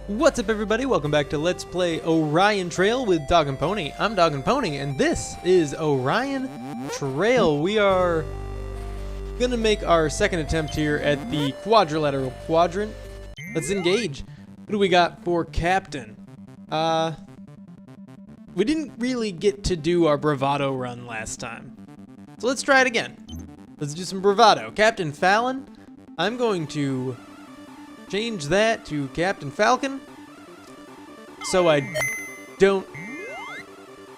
What's up, everybody? Welcome back to Let's Play Orion Trail with DogAndPony. I'm DogAndPony, and this is Orion Trail. We are gonna make our second attempt here at the quadrilateral quadrant. Let's engage. What do we got for Captain? We didn't really get to do our bravado run last time, so let's try it again. Let's do some bravado. Captain Fallon. I'm going to change that to Captain Falcon, so I don't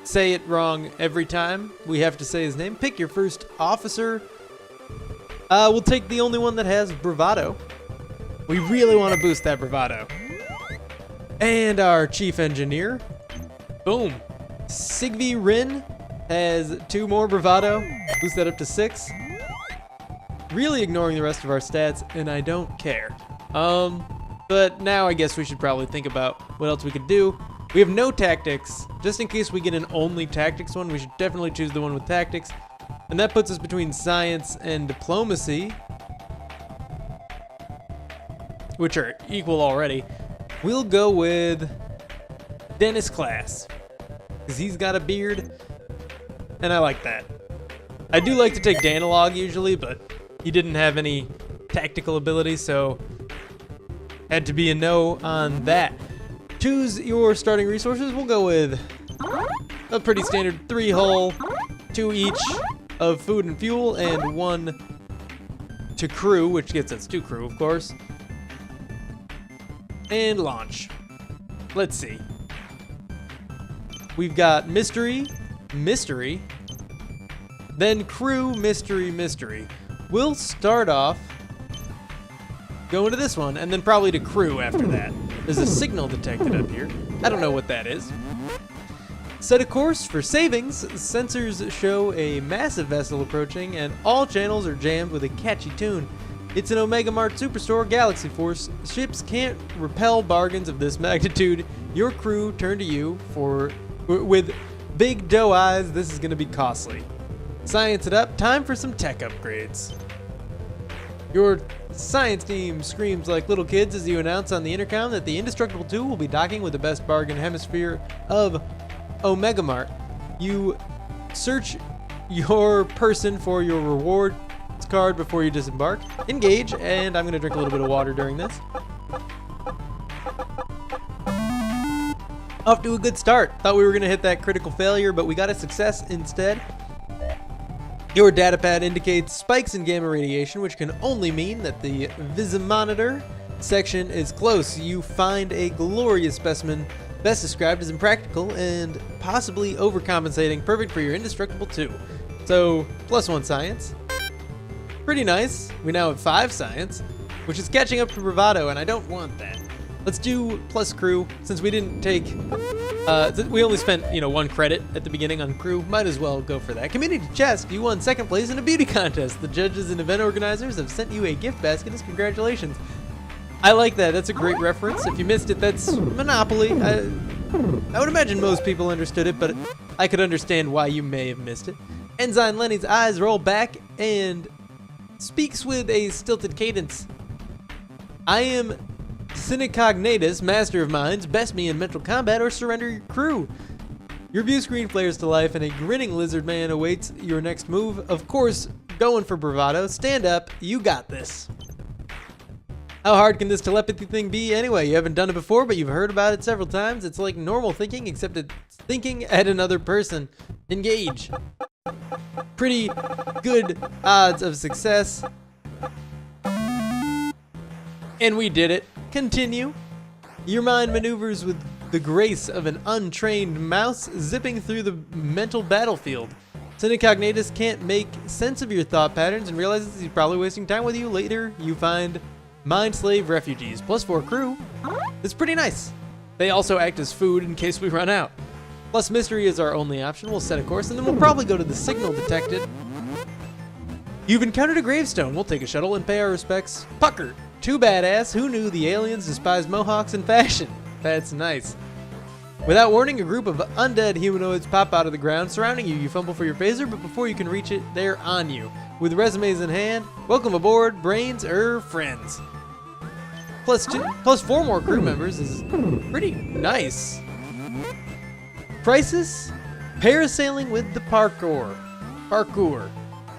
say it wrong every time we have to say his name. Pick your first officer. We'll take the only one that has bravado. We really want to boost that bravado. And our chief engineer. Boom. Sigvi Rin has 2 more bravado. Boost that up to 6. Really ignoring the rest of our stats, and I don't care. But now I guess we should probably think about what else we could do. We have no tactics. Just in case we get an only tactics one, we should definitely choose the one with tactics. And that puts us between science and diplomacy, which are equal already. We'll go with Dennis class, because he's got a beard, and I like that. I do like to take Danilog usually, but he didn't have any tactical ability, so had to be a no on that. Choose your starting resources. We'll go with a pretty standard 3-hull, 2 each of food and fuel, and 1 to crew, which gets us 2 crew, of course. And launch. Let's see. We've got mystery, mystery, then crew, mystery, mystery. We'll start off going to this one, and then probably to crew after that. There's a signal detected up here. I don't know what that is. Set a course for savings. Sensors show a massive vessel approaching, and all channels are jammed with a catchy tune. It's an Omega Mart Superstore Galaxy Force. Ships can't repel bargains of this magnitude. Your crew turn to you with big doe eyes. This is going to be costly. Science it up. Time for some tech upgrades. Your science team screams like little kids as you announce on the intercom that the Indestructible 2 will be docking with the best bargain hemisphere of Omega Mart. You search your person for your reward card before you disembark. Engage, and I'm going to drink a little bit of water during this. Off to a good start. Thought we were going to hit that critical failure, but we got a success instead. Your datapad indicates spikes in gamma radiation, which can only mean that the Visimonitor section is close. You find a glorious specimen, best described as impractical and possibly overcompensating, perfect for your Indestructible 2. So, +1 science. Pretty nice. We now have 5 science, which is catching up to bravado, and I don't want that. Let's do plus crew, since we didn't take, we only spent, 1 credit at the beginning on crew. Might as well go for that. Community chest, you won 2nd place in a beauty contest. The judges and event organizers have sent you a gift basket as congratulations. I like that. That's a great reference. If you missed it, that's Monopoly. I would imagine most people understood it, but I could understand why you may have missed it. Ensign Lenny's eyes roll back and speaks with a stilted cadence. I am Synecognatus, master of minds, best me in mental combat or surrender your crew. Your view screen flares to life and a grinning lizard man awaits your next move. Of course, going for bravado. Stand up, you got this. How hard can this telepathy thing be anyway? You haven't done it before, but you've heard about it several times. It's like normal thinking, except it's thinking at another person. Engage. Pretty good odds of success. And we did it. Continue. Your mind maneuvers with the grace of an untrained mouse zipping through the mental battlefield. Synecognatus can't make sense of your thought patterns and realizes he's probably wasting time with you. Later, you find mind slave refugees. +4 crew. It's pretty nice. They also act as food in case we run out. Plus mystery is our only option. We'll set a course, and then we'll probably go to the signal detected. You've encountered a gravestone. We'll take a shuttle and pay our respects. Pucker. Too badass. Who knew the aliens despised mohawks and fashion? That's nice. Without warning, a group of undead humanoids pop out of the ground, surrounding you. You fumble for your phaser, but before you can reach it, they're on you. With resumes in hand, welcome aboard, brains friends. plus 4 more crew members is pretty nice. Crisis, parasailing with the parkour.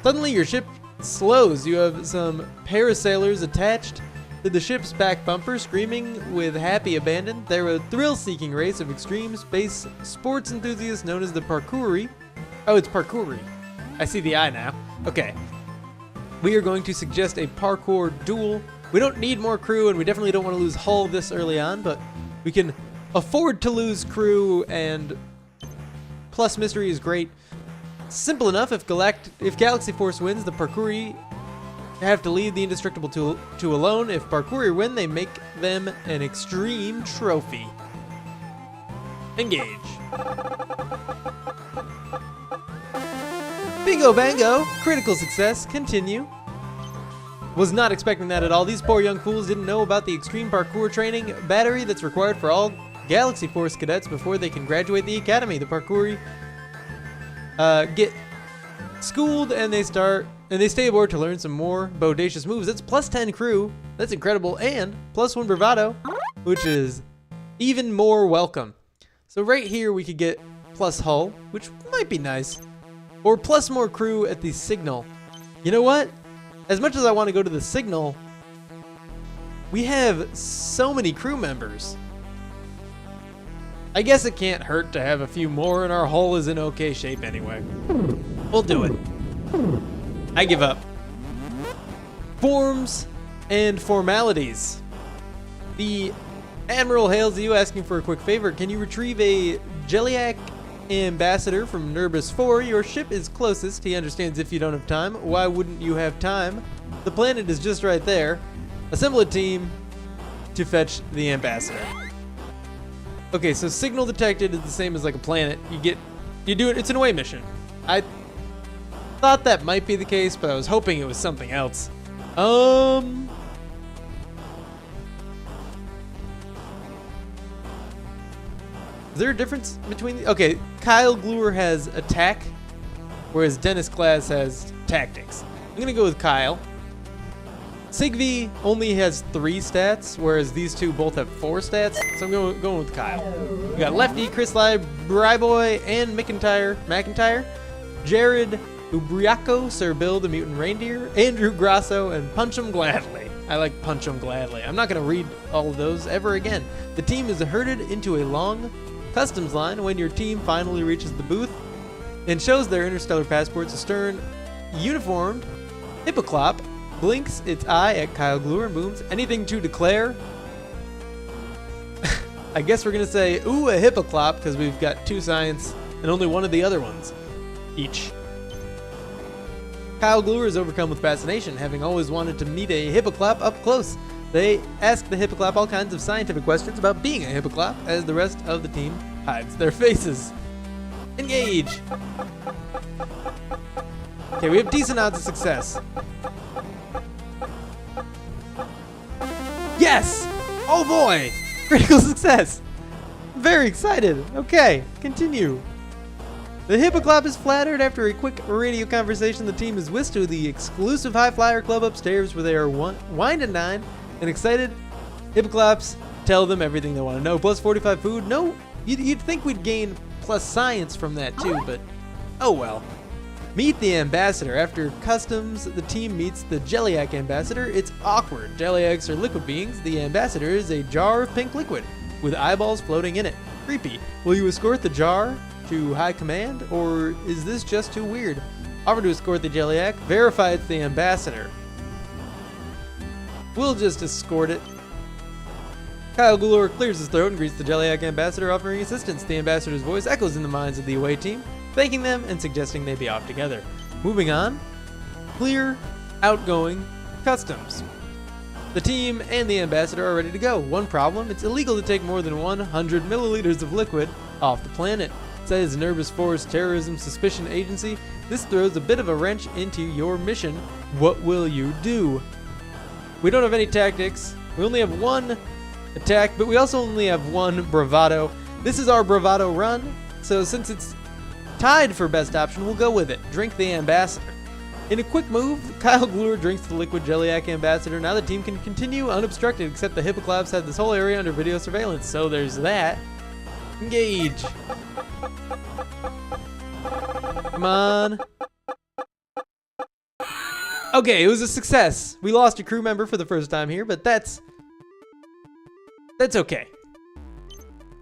Suddenly your ship slows. You have some parasailers attached to the ship's back bumper, screaming with happy abandon. They're a thrill-seeking race of extreme space sports enthusiasts known as the parkourie. Oh, it's parkourie. I see the I now. Okay. We are going to suggest a parkour duel. We don't need more crew, and we definitely don't want to lose hull this early on, but we can afford to lose crew, and plus mystery is great. Simple enough. If Galaxy Force wins, the parkourie have to leave the indestructible two alone. If parkourie win, they make them an extreme trophy. Engage. Bingo bango! Critical success. Continue. Was not expecting that at all. These poor young fools didn't know about the extreme parkour training battery that's required for all Galaxy Force cadets before they can graduate the academy. The parkourie get schooled and they stay aboard to learn some more bodacious moves. That's plus 10 crew. That's incredible. And plus 1 bravado, which is even more welcome. So right here we could get plus hull, which might be nice. Or plus more crew at the signal. You know what? As much as I want to go to the signal, we have so many crew members. I guess it can't hurt to have a few more, and our hull is in okay shape anyway. We'll do it. I give up. Forms and formalities. The Admiral hails you asking for a quick favor. Can you retrieve a Jelliac ambassador from Nurbus 4? Your ship is closest. He understands if you don't have time. Why wouldn't you have time? The planet is just right there. Assemble a team to fetch the ambassador. Okay, so signal detected is the same as like a planet. You do it. It's an away mission. I thought that might be the case, but I was hoping it was something else. Is there a difference between okay, Kyle Gluer has attack, whereas Dennis Glass has tactics. I'm gonna go with Kyle. Sigvi only has 3 stats, whereas these two both have 4 stats, so I'm going with Kyle. We got Lefty, Chris Lai, Bryboy, and McIntyre, Jared Ubriaco, Sir Bill the Mutant Reindeer, Andrew Grasso, and Punch 'em Gladly. I like Punch 'em Gladly. I'm not going to read all of those ever again. The team is herded into a long customs line when your team finally reaches the booth and shows their interstellar passports. A stern, uniformed Hippoclop blinks its eye at Kyle Gluer and booms, "Anything to declare?" I guess we're going to say, ooh, a Hippoclop, because we've got 2 science and only 1 of the other ones each. Kyle Gluer is overcome with fascination, having always wanted to meet a Hippoclop up close. They ask the Hippoclop all kinds of scientific questions about being a Hippoclop, as the rest of the team hides their faces. Engage! Okay, we have decent odds of success. Yes! Oh boy! Critical success! Very excited. Okay, continue. The Hippoclop is flattered. After a quick radio conversation, the team is whisked to the exclusive High Flyer Club upstairs, where they are wined and dined, and excited Hippoclops tell them everything they want to know. Plus 45 food. No, you'd think we'd gain plus science from that too, but oh well. Meet the ambassador. After customs, the team meets the Jelliac ambassador. It's awkward. Jelliacs are liquid beings. The ambassador is a jar of pink liquid with eyeballs floating in it. Creepy. Will you escort the jar to high command, or is this just too weird? Offer to escort the Jelliac. Verify it's the ambassador. We'll just escort it. Kyle Gluer clears his throat and greets the Jelliac ambassador, offering assistance. The ambassador's voice echoes in the minds of the away team, thanking them and suggesting they be off together. Moving on. Clear outgoing customs. The team and the ambassador are ready to go. One problem, it's illegal to take more than 100 milliliters of liquid off the planet, says Nurbus Force Terrorism Suspicion Agency. This throws a bit of a wrench into your mission. What will you do? We don't have any tactics. We only have 1 attack, but we also only have 1 bravado. This is our bravado run, so since it's tied for best option, we'll go with it. Drink the ambassador. In a quick move, Kyle Glure drinks the liquid Jelliac Ambassador. Now the team can continue unobstructed, except the Hippoclaps had this whole area under video surveillance. So there's that. Engage. Come on. Okay, it was a success. We lost a crew member for the first time here, but that's okay.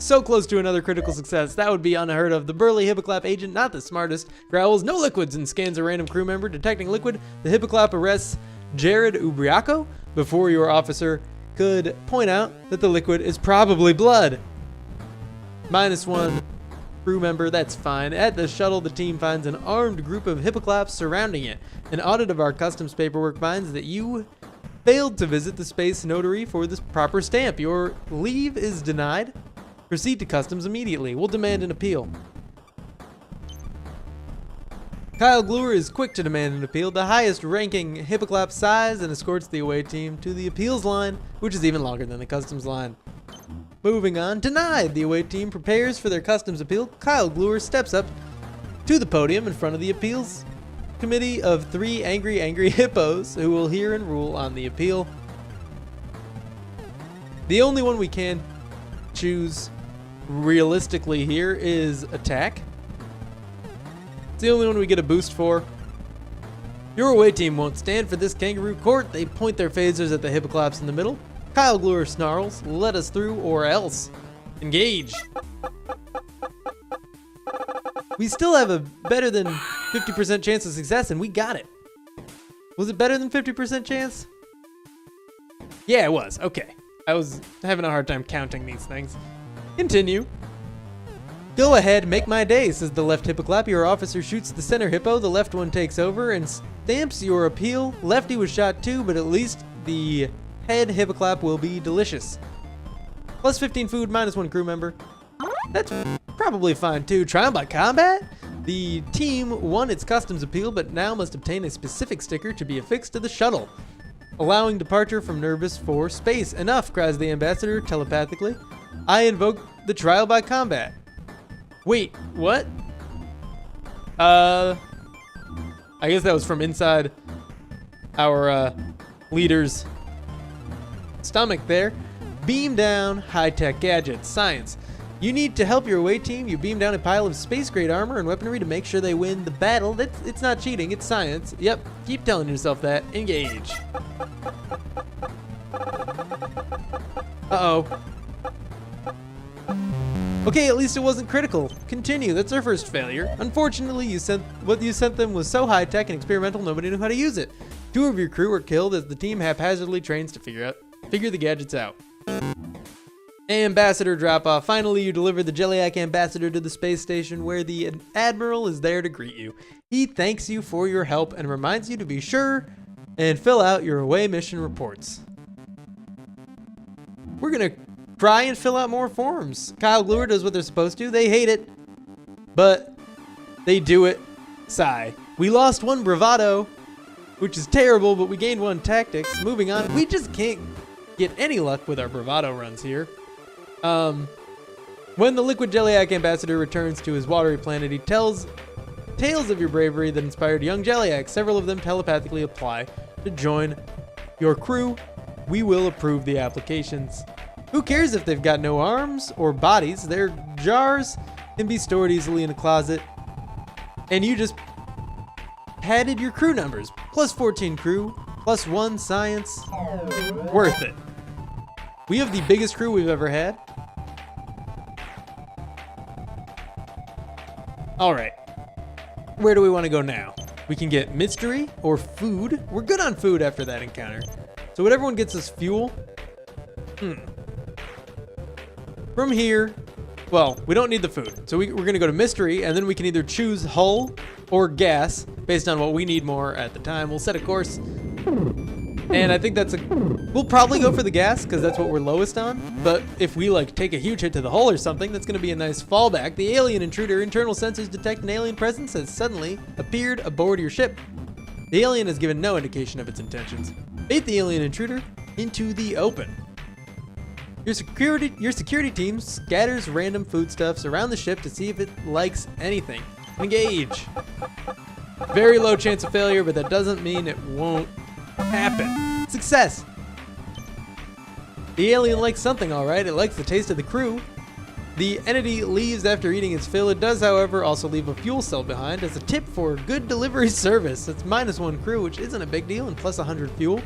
So close to another critical success. That would be unheard of. The burly Hippoclap agent, not the smartest, growls no liquids and scans a random crew member. Detecting liquid, the Hippoclap arrests Jared Ubriaco before your officer could point out that the liquid is probably blood. -1 crew member, that's fine. At the shuttle, the team finds an armed group of Hippoclaps surrounding it. An audit of our customs paperwork finds that you failed to visit the space notary for this proper stamp. Your leave is denied. Proceed to customs immediately. We'll demand an appeal. Kyle Glure is quick to demand an appeal. The highest ranking Hippoclap sighs and escorts the away team to the appeals line, which is even longer than the customs line. Moving on, denied. The away team prepares for their customs appeal. Kyle Glure steps up to the podium in front of the appeals committee of 3 angry hippos who will hear and rule on the appeal. The only one we can choose realistically here is attack. It's the only one we get a boost for. Your away team won't stand for this kangaroo court. They point their phasers at the Hippoclaps in the middle. Kyle Glure snarls, let us through or else. Engage. We still have a better than 50% chance of success, and we got it. Was it better than 50% chance? Yeah, it was. Okay. I was having a hard time counting these things. Continue. Go ahead, make my day, says the left Hippoclap. Your officer shoots the center hippo. The left one takes over and stamps your appeal. Lefty was shot too, but at least the head Hippoclap will be delicious. +15 food, -1 crew member. That's probably fine too. Trial by combat? The team won its customs appeal, but now must obtain a specific sticker to be affixed to the shuttle, allowing departure from Nervous for space. Enough, cries the ambassador telepathically. I invoke the trial by combat. Wait, what? I guess that was from inside our leader's stomach there. Beam down high-tech gadgets. Science. You need to help your away team. You beam down a pile of space-grade armor and weaponry to make sure they win the battle. It's not cheating, it's science. Yep, keep telling yourself that. Engage. Uh-oh. Okay, at least it wasn't critical. Continue. That's our first failure. Unfortunately, what you sent them was so high-tech and experimental, nobody knew how to use it. 2 of your crew were killed as the team haphazardly trains to figure the gadgets out. Ambassador drop-off. Finally, you deliver the Jelliac Ambassador to the space station where the Admiral is there to greet you. He thanks you for your help and reminds you to be sure and fill out your away mission reports. We're gonna try and fill out more forms. Kyle Glure does what they're supposed to. They hate it, but they do it. Sigh. We lost 1 bravado, which is terrible, but we gained 1 tactics. Moving on, we just can't get any luck with our bravado runs here. When the liquid Jelliac Ambassador returns to his watery planet, he tells tales of your bravery that inspired young Jelliacs. Several of them telepathically apply to join your crew. We will approve the applications. Who cares if they've got no arms or bodies? Their jars can be stored easily in a closet. And you just padded your crew numbers. +14 crew, +1 science. Worth it. We have the biggest crew we've ever had. All right. Where do we want to go now? We can get mystery or food. We're good on food after that encounter. So whatever one gets us fuel. From here, well, we don't need the food. So we're going to go to mystery, and then we can either choose hull or gas based on what we need more at the time. We'll set a course. And I think we'll probably go for the gas because that's what we're lowest on. But if we like take a huge hit to the hull or something, that's going to be a nice fallback. The alien intruder. Internal sensors detect an alien presence has suddenly appeared aboard your ship. The alien has given no indication of its intentions. Bait the alien intruder into the open. Your security team scatters random foodstuffs around the ship to see if it likes anything. Engage. Very low chance of failure, but that doesn't mean it won't happen. Success! The alien likes something, alright. It likes the taste of the crew. The entity leaves after eating its fill. It does, however, also leave a fuel cell behind as a tip for good delivery service. It's -1 crew, which isn't a big deal, and plus 100 fuel.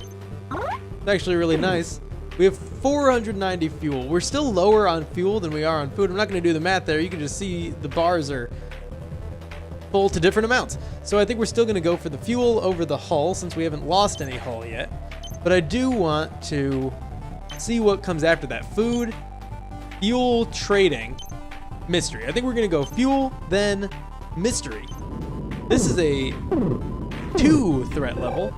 It's actually really nice. We have 490 fuel. We're still lower on fuel than we are on food. I'm not going to do the math there. You can just see the bars are full to different amounts. So I think we're still going to go for the fuel over the hull since we haven't lost any hull yet. But I do want to see what comes after that. Food, fuel, trading, mystery. I think we're going to go fuel, then mystery. This is a 2 threat level.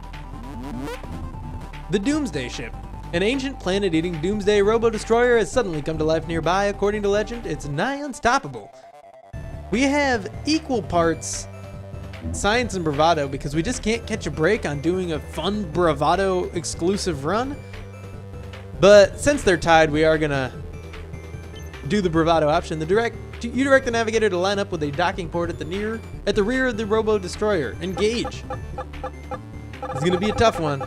The Doomsday Ship. An ancient planet-eating doomsday robo-destroyer has suddenly come to life nearby. According to legend, it's nigh unstoppable. We have equal parts science and bravado because we just can't catch a break on doing a fun bravado exclusive run. But since they're tied, we are gonna do the bravado option. You direct the navigator to line up with a docking port at the rear of the robo-destroyer. Engage. It's gonna be a tough one.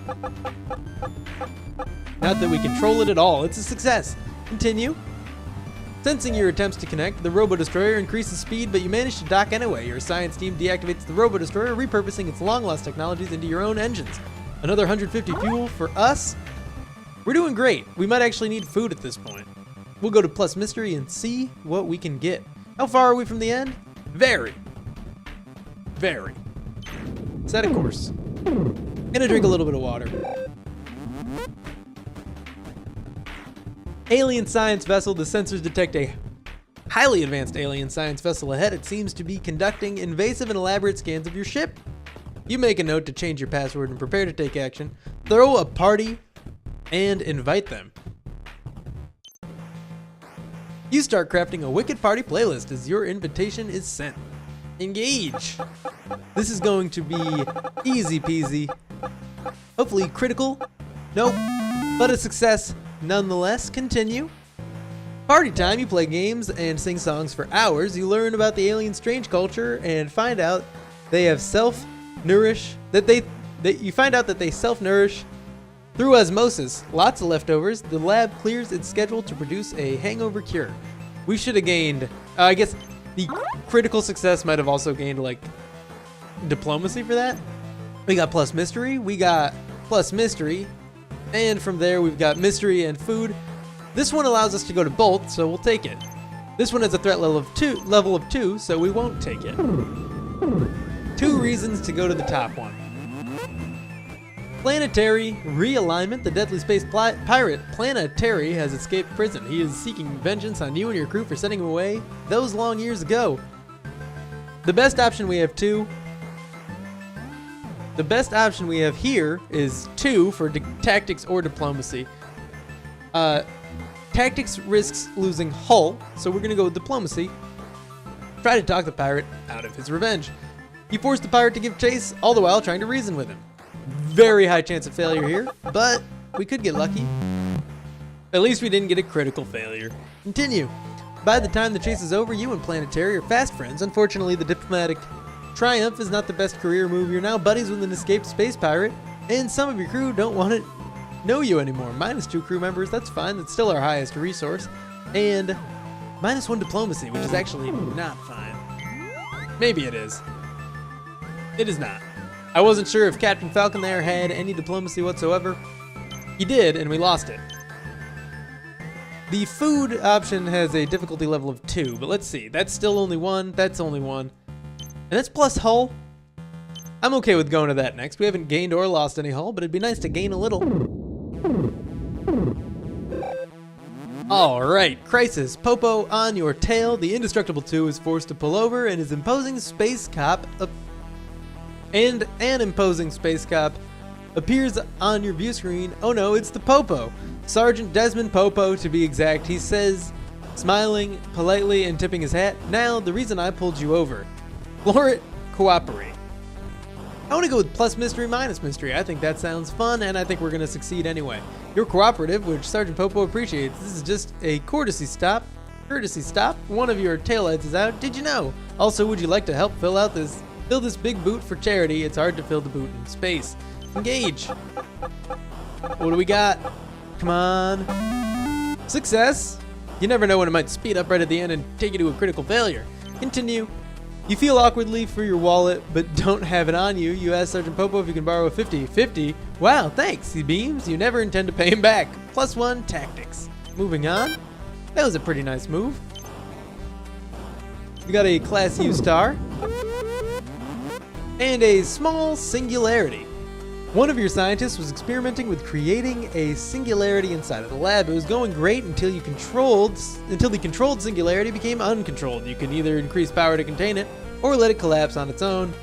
Not that we control it at all. It's a success. Continue. Sensing your attempts to connect, the robo-destroyer increases speed, but you manage to dock anyway. Your science team deactivates the robo-destroyer, repurposing its long-lost technologies into your own engines. Another 150 fuel for us. We're doing great. We might actually need food at this point. We'll go to plus mystery and see what we can get. How far are we from the end? Very. Very. Set a course. Gonna drink a little bit of water. Alien science vessel. The sensors detect a highly advanced alien science vessel ahead. It seems to be conducting invasive and elaborate scans of your ship. You make a note to change your password and prepare to take action. Throw a party and invite them. You start crafting a wicked party playlist as your invitation is sent. Engage. This is going to be easy peasy. Hopefully critical. Nope. But a success nonetheless. Continue. Party time. You play games and sing songs for hours. You learn about the alien strange culture and find out they have self-nourish you find out that they self-nourish through osmosis. Lots of leftovers. The lab clears its schedule to produce a hangover cure. We should have gained, I guess the critical success might have also gained like diplomacy for that. We got plus mystery. We got plus mystery. And from there, we've got mystery and food. This one allows us to go to both, so we'll take it. This one has a threat level of 2, so we won't take it. 2 reasons to go to the top one. Planetary realignment. The deadly space pirate Planetary has escaped prison. He is seeking vengeance on you and your crew for sending him away those long years ago. The best option we have The best option we have here is 2 for tactics or diplomacy. Tactics risks losing hull, so we're going to go with diplomacy. Try to talk the pirate out of his revenge. You force the pirate to give chase, all the while trying to reason with him. Very high chance of failure here, but we could get lucky. At least we didn't get a critical failure. Continue. By the time the chase is over, you and Planetary are fast friends. Unfortunately, the diplomatic triumph is not the best career move. You're now buddies with an escaped space pirate, and some of your crew don't want to know you anymore. -2 crew members, that's fine. That's still our highest resource. And -1 diplomacy, which is actually not fine. Maybe it is. It is not. I wasn't sure if Captain Falcon there had any diplomacy whatsoever. He did, and we lost it. The food option has a difficulty level of 2, but let's see. That's still only 1. That's only 1. And that's plus hull. I'm okay with going to that next. We haven't gained or lost any hull, but it'd be nice to gain a little. Alright, crisis. Popo on your tail. The Indestructible 2 is forced to pull over and is imposing space cop and an imposing space cop appears on your view screen. Oh no, it's the Popo. Sergeant Desmond Popo, to be exact. He says, smiling politely and tipping his hat, "Now, the reason I pulled you over. Floor it, cooperate." I want to go with plus mystery, minus mystery. I think that sounds fun, and I think we're going to succeed anyway. You're cooperative, which Sergeant Popo appreciates. This is just a courtesy stop. One of your taillights is out. Did you know? Also, would you like to help fill out this Fill this big boot for charity. It's hard to fill the boot in space. Engage. What do we got? Come on. Success. You never know when it might speed up right at the end and take you to a critical failure. Continue. You feel awkwardly for your wallet, but don't have it on you. You ask Sergeant Popo if you can borrow a 50. 50? Wow, thanks. He beams. You never intend to pay him back. +1 tactics. Moving on. That was a pretty nice move. We got a Class U star. And a small singularity. One of your scientists was experimenting with creating a singularity inside of the lab. It was going great until the controlled singularity became uncontrolled. You can either increase power to contain it or let it collapse on its own.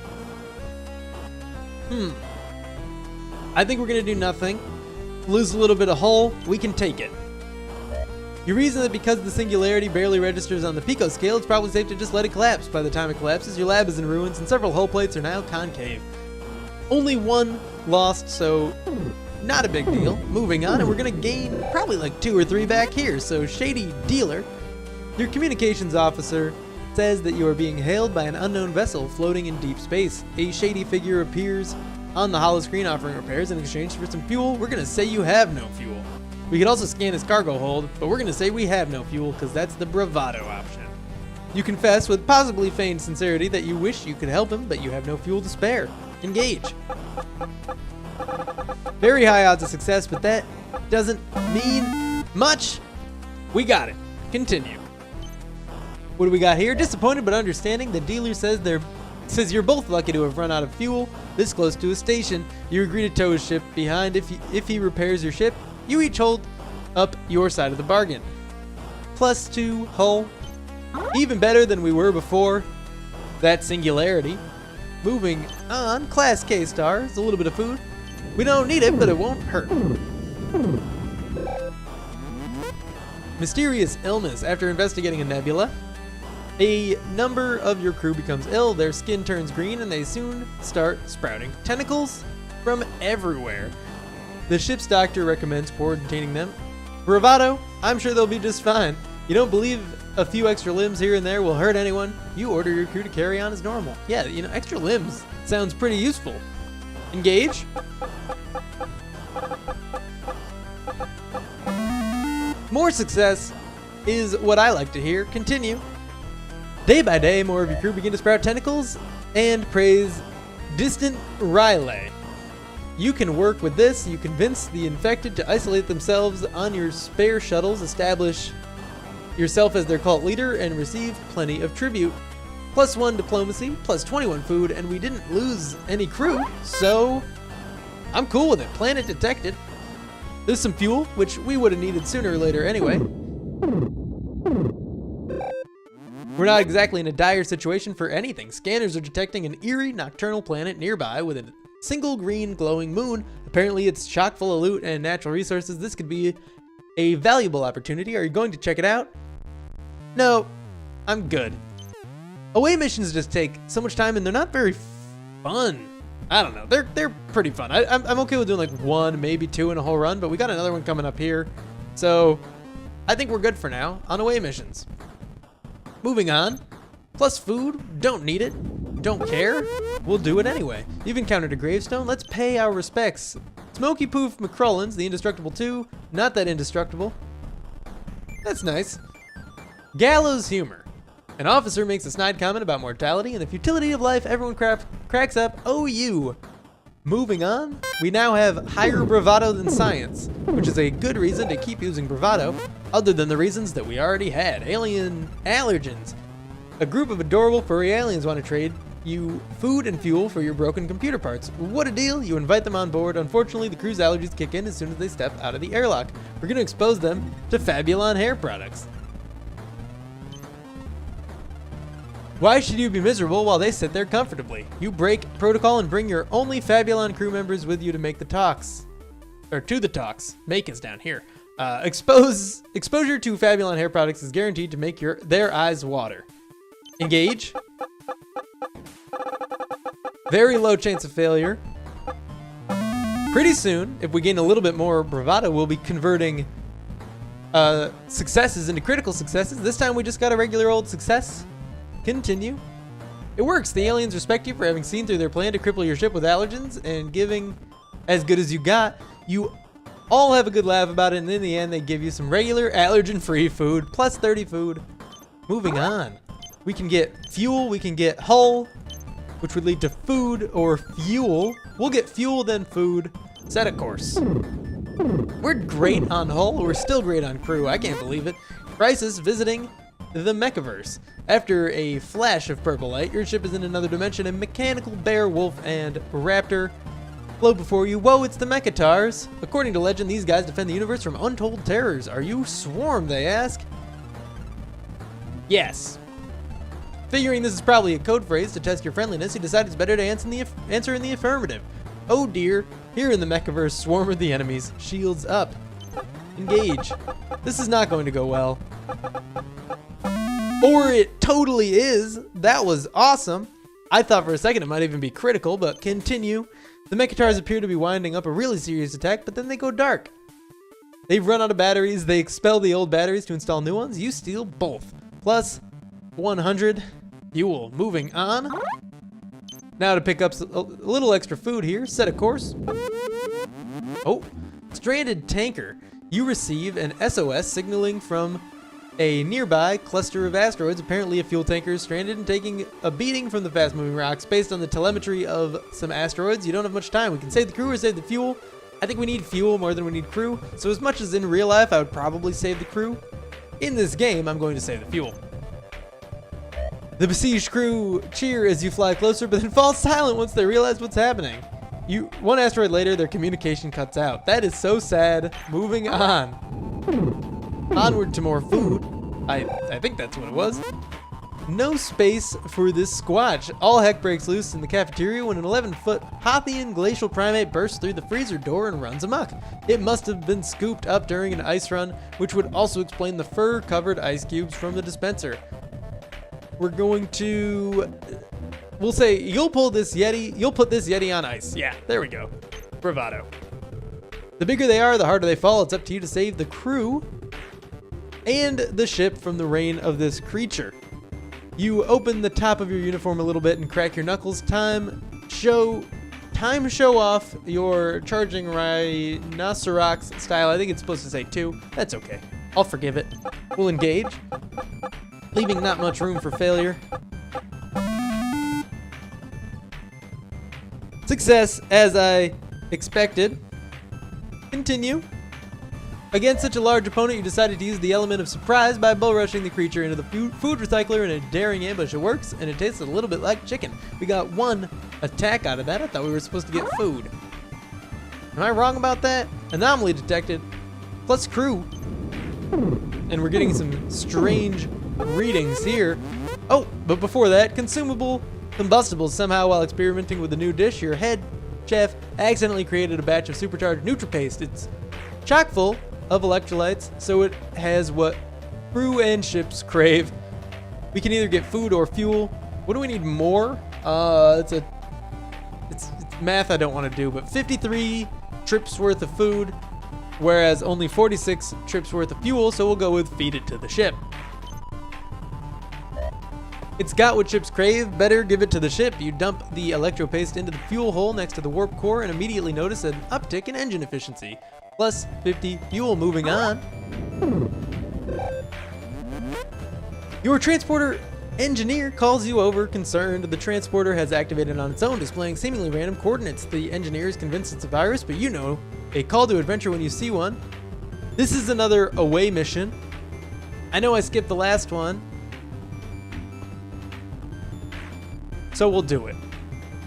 I think we're gonna do nothing. Lose a little bit of hull, we can take it. You reason that because the singularity barely registers on the pico scale, it's probably safe to just let it collapse. By the time it collapses, your lab is in ruins and several hull plates are now concave. Only one lost, so not a big deal. Moving on, and we're gonna gain probably like 2 or 3 back here. So Shady Dealer, your communications officer, says that you are being hailed by an unknown vessel floating in deep space. A shady figure appears on the holo screen offering repairs in exchange for some fuel. We're gonna say you have no fuel. We could also scan his cargo hold, but we're gonna say we have no fuel because that's the bravado option. You confess with possibly feigned sincerity that you wish you could help him, but you have no fuel to spare. Engage. Very high odds of success, but that doesn't mean much. We got it. Continue. What do we got here? Disappointed but understanding, the dealer says you're both lucky to have run out of fuel this close to a station. You agree to tow his ship behind if he repairs your ship. You each hold up your side of the bargain. +2 hull. Even better than we were before that singularity. Moving on, Class K stars, a little bit of food. We don't need it, but it won't hurt. Mysterious illness. After investigating a nebula, a number of your crew becomes ill, their skin turns green, and they soon start sprouting tentacles from everywhere. The ship's doctor recommends quarantining them. Bravado, I'm sure they'll be just fine. You don't believe a few extra limbs here and there will hurt anyone? You order your crew to carry on as normal. Yeah, you know, extra limbs sounds pretty useful. Engage. More success is what I like to hear. Continue. Day by day, more of your crew begin to sprout tentacles and praise distant Riley. You can work with this. You convince the infected to isolate themselves on your spare shuttles, establish yourself as their cult leader, and receive plenty of tribute. +1 diplomacy, +21 food, and we didn't lose any crew, so I'm cool with it. Planet detected. There's some fuel, which we would have needed sooner or later anyway. We're not exactly in a dire situation for anything. Scanners are detecting an eerie nocturnal planet nearby with a single green glowing moon. Apparently it's chock full of loot and natural resources. This could be a valuable opportunity. Are you going to check it out? No, I'm good. Away missions just take so much time and they're not very fun. I don't know, they're pretty fun. I'm okay with doing like 1, maybe 2 in a whole run, but we got another one coming up here. So I think we're good for now on away missions. Moving on, plus food, don't need it, don't care, we'll do it anyway. You've encountered a gravestone, let's pay our respects. Smoky Poof McCrullins, the Indestructible 2, not that indestructible. That's nice. Gallows humor. An officer makes a snide comment about mortality and the futility of life. Everyone cracks up. Oh, you. Moving on, we now have higher bravado than science, which is a good reason to keep using bravado, other than the reasons that we already had. Alien allergens. A group of adorable furry aliens want to trade you food and fuel for your broken computer parts. What a deal. You invite them on board. Unfortunately, the crew's allergies kick in as soon as they step out of the airlock. We're going to expose them to Fabulon hair products. Why should you be miserable while they sit there comfortably? You break protocol and bring your only Fabulon crew members with you to make the talks. Or to the talks. Make is down here. Exposure to Fabulon hair products is guaranteed to make their eyes water. Engage. Very low chance of failure. Pretty soon, if we gain a little bit more bravado, we'll be converting successes into critical successes. This time we just got a regular old success. Continue. It works. The aliens respect you for having seen through their plan to cripple your ship with allergens and giving as good as you got. You all have a good laugh about it, and in the end, they give you some regular allergen-free food, plus 30 food. Moving on. We can get fuel, we can get hull, which would lead to food or fuel. We'll get fuel, then food. Set a course. We're great on hull, we're still great on crew. I can't believe it. Crisis visiting the Mechaverse. After a flash of purple light, your ship is in another dimension, and mechanical bear, wolf, and raptor float before you. Whoa, it's the Mechatars. According to legend, these guys defend the universe from untold terrors. Are you swarm, they ask? Yes. Figuring this is probably a code phrase to test your friendliness, you decide it's better to answer in the affirmative. Oh dear, here in the Mechaverse, swarm of the enemies. Shields up. Engage. This is not going to go well. Or it totally is. That was awesome. I thought for a second it might even be critical, but continue. The Mechatars appear to be winding up a really serious attack, but then they go dark. They've run out of batteries. They expel the old batteries to install new ones. You steal both. Plus 100 fuel. Moving on. Now to pick up a little extra food here. Set a course. Oh, stranded tanker. You receive an SOS signaling from a nearby cluster of asteroids. Apparently a fuel tanker is stranded and taking a beating from the fast-moving rocks. Based on the telemetry of some asteroids, you don't have much time. We can save the crew or save the fuel. I think we need fuel more than we need crew. So as much as in real life, I would probably save the crew. In this game, I'm going to save the fuel. The besieged crew cheer as you fly closer, but then fall silent once they realize what's happening. One asteroid later, their communication cuts out. That is so sad. Moving on. Onward to more food. I think that's what it was. No space for this squatch. All heck breaks loose in the cafeteria when an 11-foot Hothian glacial primate bursts through the freezer door and runs amok. It must have been scooped up during an ice run, which would also explain the fur-covered ice cubes from the dispenser. We're going to, we'll say, you'll put this Yeti on ice. Yeah, there we go. Bravado. The bigger they are, the harder they fall. It's up to you to save the crew and the ship from the reign of this creature. You open the top of your uniform a little bit and crack your knuckles. Time show off your charging rhinoceros style. I think it's supposed to say 2. That's okay. I'll forgive it. We'll engage, leaving not much room for failure. Success, as I expected. Continue. Against such a large opponent, you decided to use the element of surprise by bull rushing the creature into the food recycler in a daring ambush. It works, and it tastes a little bit like chicken. We got 1 attack out of that. I thought we were supposed to get food. Am I wrong about that? Anomaly detected. Plus crew. And we're getting some strange readings here. Oh, but before that, consumable combustibles. Somehow, while experimenting with a new dish, your head chef accidentally created a batch of supercharged NutriPaste. It's chock full of electrolytes, so it has what crew and ships crave. We can either get food or fuel. What do we need more? It's math I don't want to do, but 53 trips worth of food, whereas only 46 trips worth of fuel, so we'll go with feed it to the ship. It's got what ships crave. Better give it to the ship. You dump the electropaste into the fuel hole next to the warp core and immediately notice an uptick in engine efficiency. Plus 50 fuel. Moving on. Your transporter engineer calls you over, concerned. The transporter has activated on its own, displaying seemingly random coordinates. The engineer is convinced it's a virus, but you know, a call to adventure when you see one. This is another away mission. I know I skipped the last one, so we'll do it.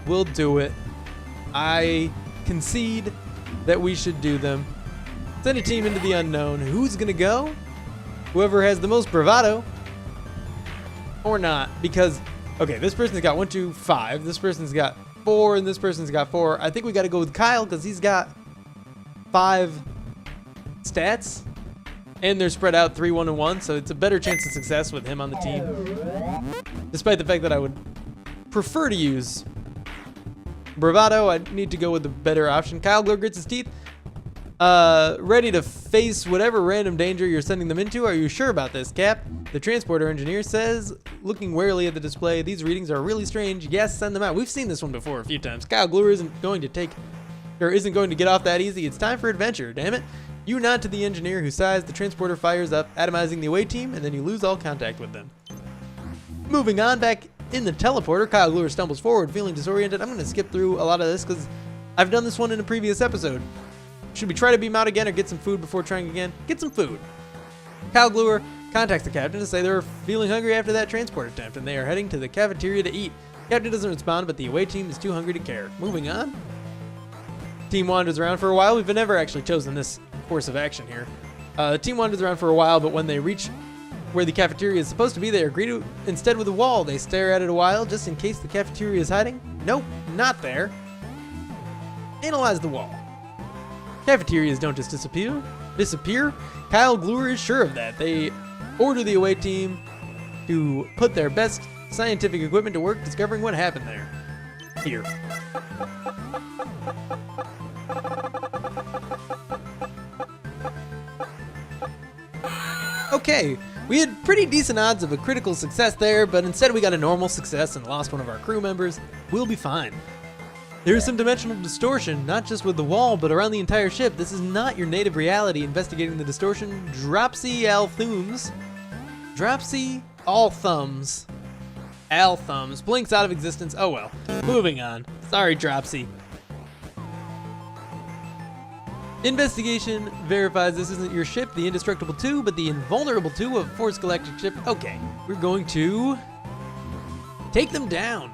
We'll do it. I concede that we should do them. Send a team into the unknown. Who's gonna go? Whoever has the most bravado. Or not, because, okay, this person's got 1, 2, 5. This person's got 4, and this person's got 4. I think we gotta go with Kyle, because he's got 5 stats. And they're spread out 3, 1, and 1, so it's a better chance of success with him on the team. Despite the fact that I would prefer to use bravado, I need to go with the better option. Kyle grits his teeth. Ready to face whatever random danger you're sending them into? Are you sure about this, Cap? The transporter engineer says, looking warily at the display. These readings are really strange. Yes, send them out. We've seen this one before a few times. Kyle Glure isn't going to get off that easy. It's time for adventure, damn it. You nod to the engineer who sighs. The transporter fires up, atomizing the away team, and then you lose all contact with them. Moving on, back in the teleporter, Kyle Glure stumbles forward, feeling disoriented. I'm going to skip through a lot of this because I've done this one in a previous episode. Should we try to beam out again or get some food before trying again? Get some food. Kyle Glure contacts the captain to say they're feeling hungry after that transport attempt and they are heading to the cafeteria to eat. Captain doesn't respond, but the away team is too hungry to care. Moving on. Team wanders around for a while. We've never actually chosen this course of action here. The team wanders around for a while, but when they reach where the cafeteria is supposed to be, they are greeted instead with a wall. They stare at it a while just in case the cafeteria is hiding. Nope, not there. Analyze the wall. Cafeterias don't just disappear. Kyle Glure is sure of that. They order the away team to put their best scientific equipment to work discovering what happened there. Here. Okay, we had pretty decent odds of a critical success there, but instead we got a normal success and lost one of our crew members. We'll be fine. There is some dimensional distortion, not just with the wall, but around the entire ship. This is not your native reality. Investigating the distortion, Dropsy Al Thumbs blinks out of existence. Oh well. Moving on. Sorry, Dropsy. Investigation verifies this isn't your ship, the Indestructible 2, but the Invulnerable 2 of Force Galactic ship. Okay, we're going to take them down.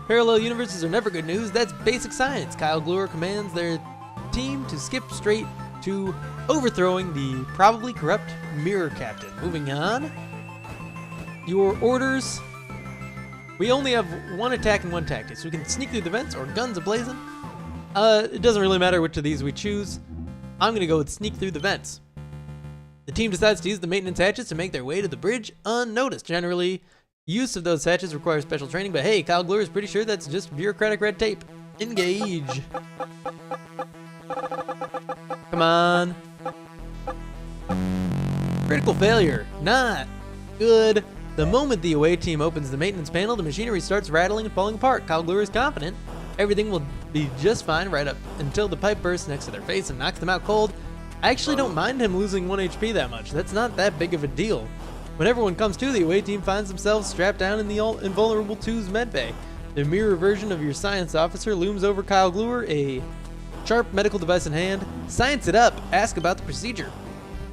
Parallel universes are never good news. That's basic science. Kyle Glure commands their team to skip straight to overthrowing the probably corrupt Mirror Captain. Moving on. Your orders. We only have one attack and one tactic, so we can sneak through the vents or guns ablazing. It doesn't really matter which of these we choose. I'm going to go with sneak through the vents. The team decides to use the maintenance hatches to make their way to the bridge unnoticed. Generally, use of those hatches requires special training, but hey, Kyle Glure is pretty sure that's just bureaucratic red tape. Engage. Come on. Critical failure. Not good. The moment the away team opens the maintenance panel, the machinery starts rattling and falling apart. Kyle Glure is confident everything will be just fine right up until the pipe bursts next to their face and knocks them out cold. I actually don't mind him losing 1 HP that much. That's not that big of a deal. When everyone comes to, the away team finds themselves strapped down in the Invulnerable 2's medbay. The mirror version of your science officer looms over Kyle Glure, a sharp medical device in hand. Science it up. Ask about the procedure.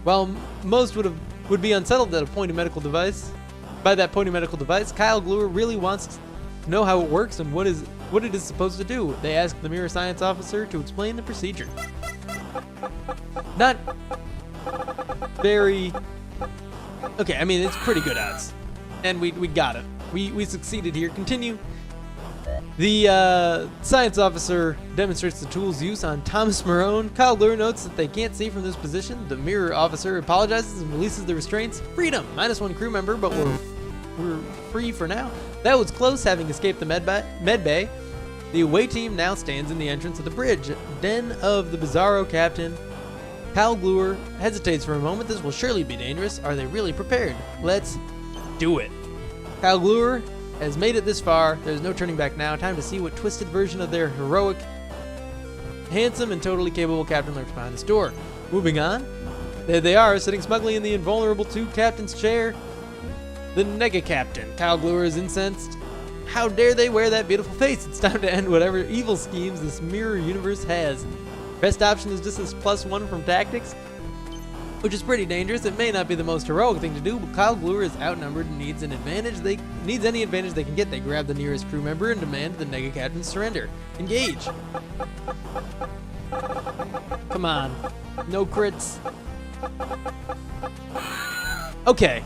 While most would be unsettled at a pointy medical device, by that pointy medical device, Kyle Glure really wants to know how it works and what it is supposed to do. They ask the mirror science officer to explain the procedure. Not very. Okay, I mean, it's pretty good odds. And we got it. We succeeded here. Continue. The science officer demonstrates the tool's use on Thomas Marone. Kyle Glure notes that they can't see from this position. The mirror officer apologizes and releases the restraints. Freedom! -1 crew member, but we're free for now. That was close, having escaped the medbay. The away team now stands in the entrance of the bridge. Den of the Bizarro Captain. Kyle Glure hesitates for a moment. This will surely be dangerous. Are they really prepared? Let's do it. Kyle Glure has made it this far. There's no turning back now. Time to see what twisted version of their heroic, handsome, and totally capable captain lurks behind this door. Moving on. There they are, sitting smugly in the Invulnerable 2 captain's chair. The Nega Captain. Kyle Glure is incensed. How dare they wear that beautiful face? It's time to end whatever evil schemes this mirror universe has. Best option is just this +1 from tactics, which is pretty dangerous. It may not be the most heroic thing to do, but Kyle Glure is outnumbered and needs any advantage they can get. They grab the nearest crew member and demand the Nega Captain's surrender. Engage. Come on. No crits. Okay.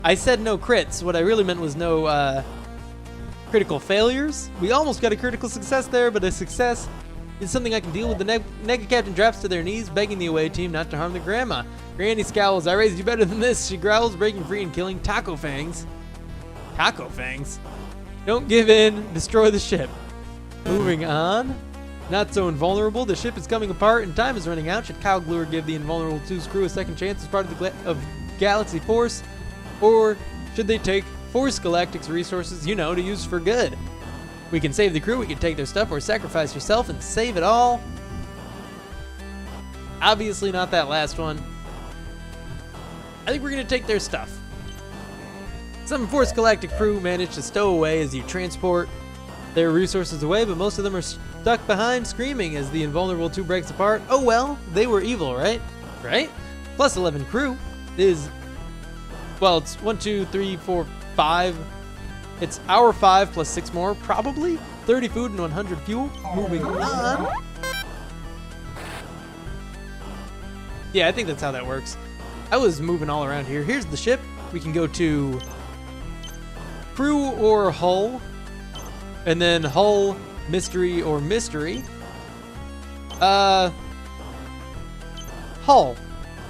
I said no crits. What I really meant was no critical failures. We almost got a critical success there, but a success is something I can deal with. The Nega Captain drops to their knees, begging the away team not to harm the grandma. Granny scowls. I raised you better than this. She growls, breaking free and killing Taco Fangs. Taco Fangs? Don't give in. Destroy the ship. Moving on. Not so invulnerable. The ship is coming apart and time is running out. Should Kyle Gluer give the invulnerable 2's crew a second chance as part of the Galaxy Force? Or should they take Force Galactic's resources, you know, to use for good? We can save the crew, we can take their stuff, or sacrifice yourself and save it all. Obviously not that last one. I think we're gonna take their stuff. Some Force Galactic crew managed to stow away as you transport their resources away, but most of them are stuck behind screaming as the invulnerable 2 breaks apart. Oh well, they were evil, right? Right? Plus 11 crew is, well, it's 1, 2, 3, 4, 5. It's our 5 plus 6 more, probably. 30 food and 100 fuel. Moving on. Yeah, I think that's how that works. I was moving all around here. Here's the ship. We can go to crew or hull. And then hull, mystery, or mystery. Hull.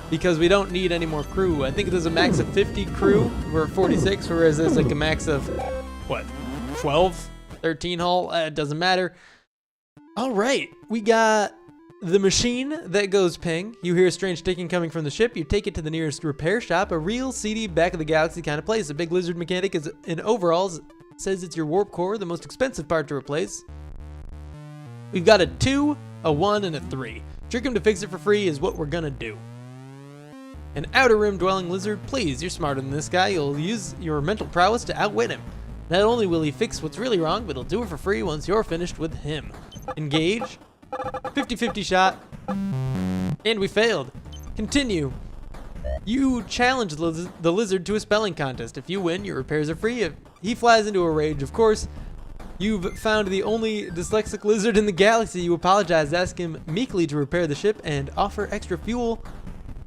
Because we don't need any more crew. I think there's a max of 50 crew. We're at 46, whereas there's like a max of, what, 12? 13 hull? It doesn't matter. All right, we got the machine that goes ping. You hear a strange ticking coming from the ship. You take it to the nearest repair shop. A real seedy back of the galaxy kind of place. A big lizard mechanic is in overalls. Says it's your warp core, the most expensive part to replace. We've got a 2, a 1, and a 3. Trick him to fix it for free is what we're gonna do. An outer rim dwelling lizard, please, you're smarter than this guy. You'll use your mental prowess to outwit him. Not only will he fix what's really wrong, but he'll do it for free once you're finished with him. Engage. 50-50 shot. And we failed. Continue. You challenge the lizard to a spelling contest. If you win, your repairs are free. If he flies into a rage, of course, you've found the only dyslexic lizard in the galaxy. You apologize, ask him meekly to repair the ship, and offer extra fuel.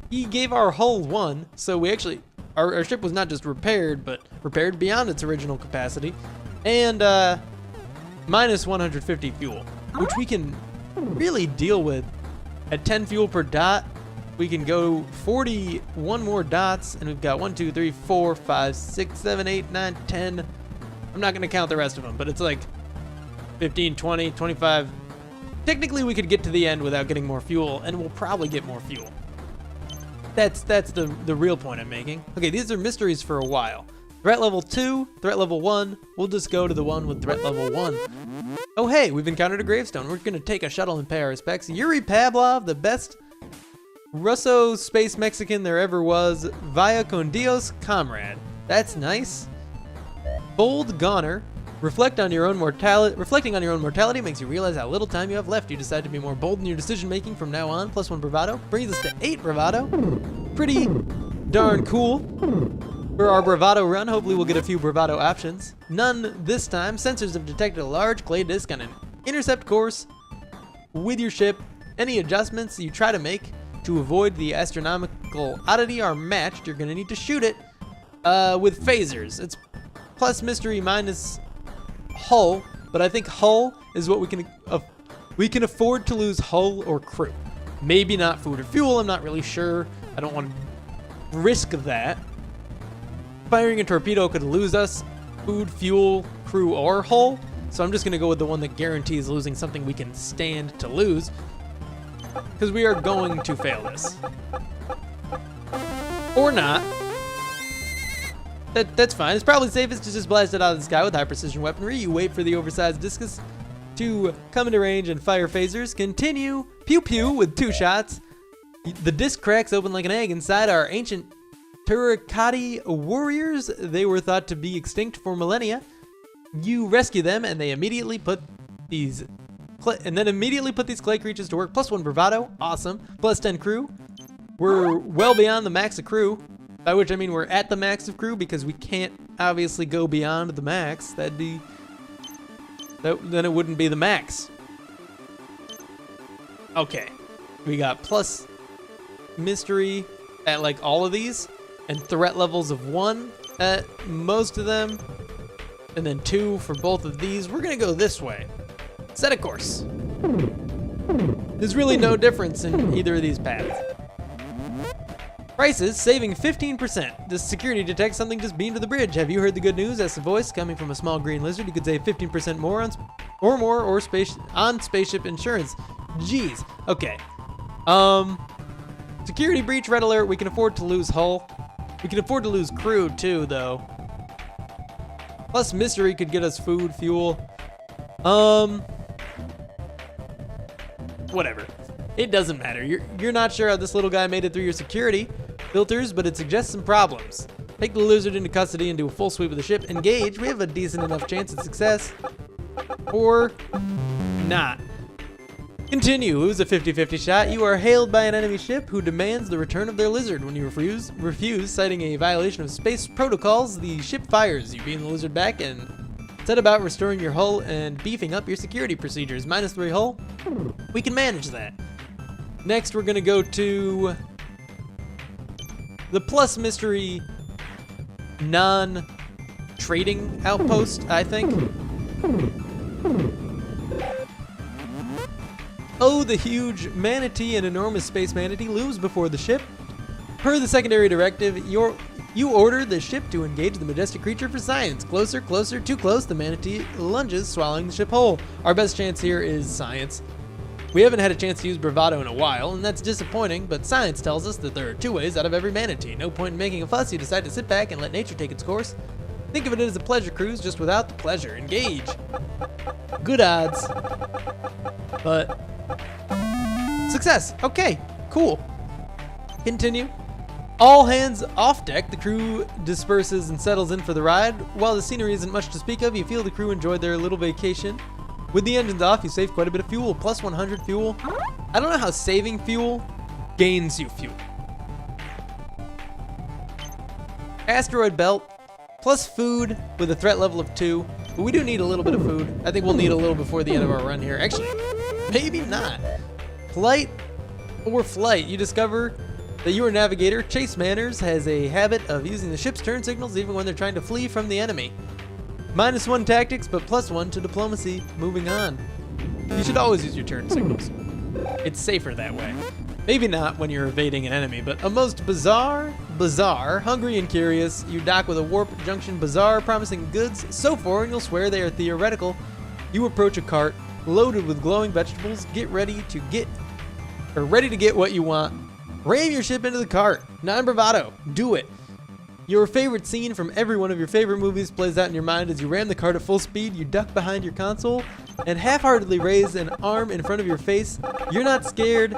He gave our hull 1, so we actually, our ship was not just repaired, but repaired beyond its original capacity, and minus 150 fuel, which we can really deal with. At 10 fuel per dot, we can go 41 more dots, and we've got 1, 2, 3, 4, 5, 6, 7, 8, 9, 10. I'm not gonna count the rest of them, but it's like 15, 20, 25. Technically, we could get to the end without getting more fuel, and we'll probably get more fuel. That's the real point I'm making. Okay, these are mysteries for a while. Threat level 2, threat level 1. We'll just go to the one with threat level 1. Oh hey, we've encountered a gravestone. We're gonna take a shuttle and pay our respects. Yuri Pavlov, the best Russo space Mexican there ever was, via con Dios comrade. That's nice. Bold Goner. Reflecting on your own mortality makes you realize how little time you have left. You decide to be more bold in your decision making from now on. +1 bravado brings us to 8 bravado. Pretty darn cool. For our bravado run, hopefully we'll get a few bravado options. None this time. Sensors have detected a large clay disc on an intercept course with your ship. Any adjustments you try to make to avoid the astronomical oddity are matched. You're gonna need to shoot it with phasers. It's plus mystery minus hull, but I think hull is what we can afford to lose hull or crew. Maybe not food or fuel, I'm not really sure. I don't want to risk that. Firing a torpedo could lose us food, fuel, crew, or hull, so I'm just gonna go with the one that guarantees losing something we can stand to lose, because we are going to fail this. Or not. That's fine. It's probably safest to just blast it out of the sky with high precision weaponry. You wait for the oversized discus to come into range and fire phasers. Continue. Pew pew with 2 shots. The disc cracks open like an egg inside our ancient Turikati warriors. They were thought to be extinct for millennia. You rescue them and they immediately put these clay creatures to work. +1 bravado. Awesome. +10 crew. We're well beyond the max of crew. By which I mean we're at the max of crew because we can't obviously go beyond the max. Then it wouldn't be the max. Okay, we got plus mystery at like all of these, and threat levels of 1 at most of them, and then 2 for both of these. We're gonna go this way. Set a course. There's really no difference in either of these paths. Prices, saving 15%. Does security detect something just beamed to the bridge? Have you heard the good news? That's the voice coming from a small green lizard. You could save 15% more on or more or on spaceship insurance. Jeez. Okay. Security breach, red alert. We can afford to lose hull. We can afford to lose crew too, though. Plus mystery could get us food, fuel. Whatever. It doesn't matter. You're not sure how this little guy made it through your security filters, but it suggests some problems. Take the lizard into custody and do a full sweep of the ship. Engage. We have a decent enough chance of success. Or not. Continue. It was a 50-50 shot. You are hailed by an enemy ship who demands the return of their lizard. When you refuse, citing a violation of space protocols, the ship fires. You beam the lizard back and set about restoring your hull and beefing up your security procedures. -3 hull. We can manage that. Next, we're gonna go to the plus mystery non-trading outpost, I think. Oh, the huge manatee and enormous space manatee looms before the ship. Per the secondary directive, you order the ship to engage the majestic creature for science. Closer, closer, too close. The manatee lunges, swallowing the ship whole. Our best chance here is science. We haven't had a chance to use bravado in a while, and that's disappointing, but science tells us that there are 2 ways out of every manatee. No point in making a fuss. You decide to sit back and let nature take its course. Think of it as a pleasure cruise, just without the pleasure. Engage. Good odds. But success. Okay, cool. Continue. All hands off deck. The crew disperses and settles in for the ride. While the scenery isn't much to speak of, you feel the crew enjoyed their little vacation. With the engines off, you save quite a bit of fuel. Plus 100 fuel. I don't know how saving fuel gains you fuel. Asteroid belt. Plus food with a threat level of 2. But we do need a little bit of food. I think we'll need a little before the end of our run here. Actually, maybe not. Flight or flight. You discover that your navigator, Chase Manners, has a habit of using the ship's turn signals even when they're trying to flee from the enemy. -1 tactics, but +1 to diplomacy. Moving on. You should always use your turn signals. It's safer that way. Maybe not when you're evading an enemy, but a most bizarre, hungry and curious. You dock with a warp junction bazaar promising goods so foreign you'll swear they are theoretical. You approach a cart loaded with glowing vegetables. Ready to get what you want. Ram your ship into the cart. Non-bravado. Do it. Your favorite scene from every one of your favorite movies plays out in your mind as you ram the cart at full speed. You duck behind your console and half-heartedly raise an arm in front of your face. You're not scared,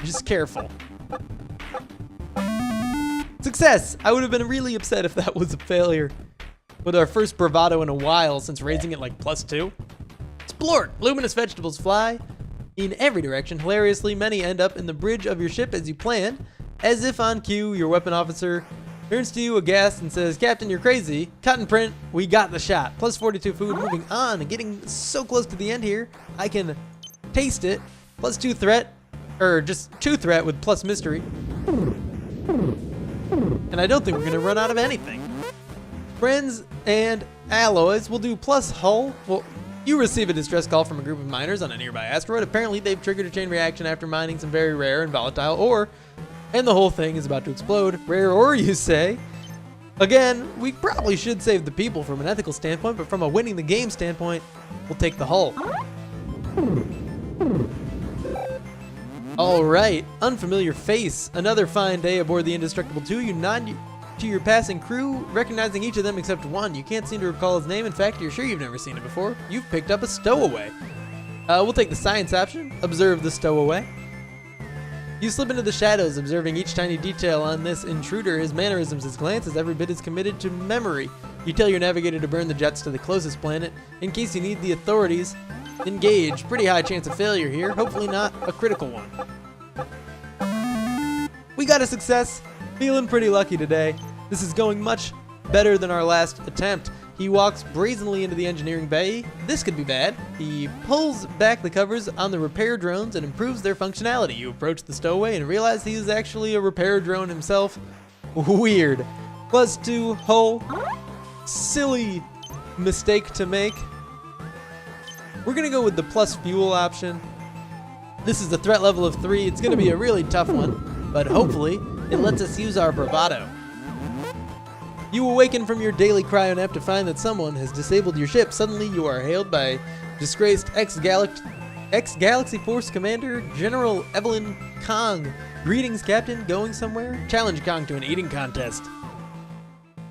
just careful. Success! I would have been really upset if that was a failure. With our first bravado in a while since raising it like +2. Splort! Luminous vegetables fly in every direction. Hilariously, many end up in the bridge of your ship as you planned. As if on cue, your weapon officer turns to you aghast and says, "Captain, you're crazy. Cut and print, we got the shot." Plus 42 food, moving on. Getting so close to the end here, I can taste it. Plus 2 threat, or just 2 threat with plus mystery. And I don't think we're gonna run out of anything. Friends and alloys will do plus hull. Well, you receive a distress call from a group of miners on a nearby asteroid. Apparently they've triggered a chain reaction after mining some very rare and volatile ore. And the whole thing is about to explode. Rare ore, you say? Again, we probably should save the people from an ethical standpoint, but from a winning the game standpoint, we'll take the hull. All right, unfamiliar face. Another fine day aboard the Indestructible 2. You nod to your passing crew, recognizing each of them except one. You can't seem to recall his name. In fact, you're sure you've never seen it before. You've picked up a stowaway. We'll take the science option. Observe the stowaway. You slip into the shadows, observing each tiny detail on this intruder. His mannerisms, his glances, every bit is committed to memory. You tell your navigator to burn the jets to the closest planet in case you need the authorities. Engage. Pretty high chance of failure here. Hopefully not a critical one. We got a success. Feeling pretty lucky today. This is going much better than our last attempt. He walks brazenly into the engineering bay. This could be bad. He pulls back the covers on the repair drones and improves their functionality. You approach the stowaway and realize he is actually a repair drone himself. Weird. Plus 2 hull. Silly mistake to make. We're gonna go with the plus fuel option. This is the threat level of 3. It's gonna be a really tough one, but hopefully it lets us use our bravado. You awaken from your daily cryo nap to find that someone has disabled your ship. Suddenly you are hailed by Disgraced ex-Galaxy Force Commander General Evelyn Kong. Greetings, Captain. Going somewhere? Challenge Kong to an eating contest.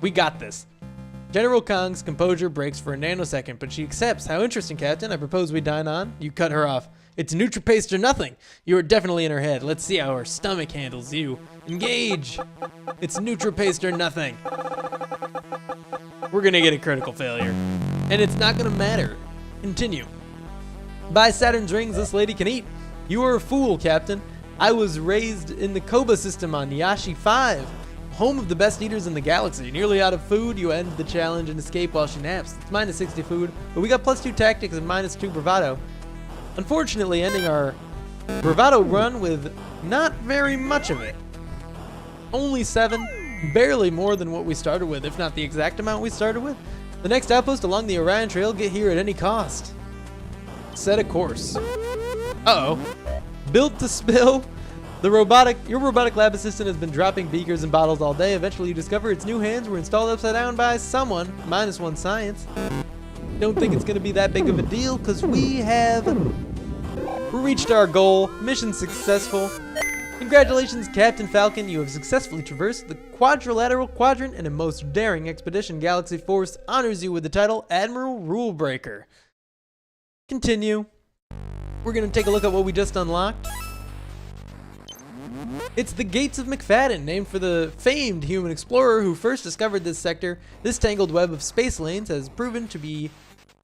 We got this. General Kong's composure breaks for a nanosecond, but she accepts. How interesting, Captain. I propose we dine on. You cut her off. It's NutriPaste or nothing. You are definitely in her head. Let's see how her stomach handles you. Engage. It's NutriPaste or nothing. We're gonna get a critical failure. And it's not gonna matter. Continue. By Saturn's rings, this lady can eat. You are a fool, Captain. I was raised in the Koba system on Yashi 5. Home of the best eaters in the galaxy. Nearly out of food, you end the challenge and escape while she naps. It's minus 60 food, but we got +2 tactics and -2 bravado. Unfortunately, ending our bravado run with not very much of it. Only 7, barely more than what we started with, if not the exact amount we started with. The next outpost along the Orion Trail, get here at any cost. Set a course. Uh-oh. Built to spill. Your robotic lab assistant has been dropping beakers and bottles all day. Eventually you discover its new hands were installed upside down by someone. -1 science. Don't think it's going to be that big of a deal because we have reached our goal. Mission successful. Congratulations, Captain Falcon. You have successfully traversed the quadrilateral quadrant in a most daring expedition. Galaxy Force honors you with the title Admiral Rulebreaker. Continue. We're going to take a look at what we just unlocked. It's the Gates of McFadden, named for the famed human explorer who first discovered this sector. This tangled web of space lanes has proven to be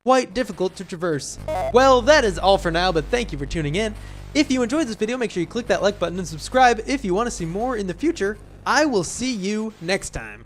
quite difficult to traverse. Well, that is all for now, but thank you for tuning in. If you enjoyed this video, make sure you click that like button and subscribe if you want to see more in the future. I will see you next time.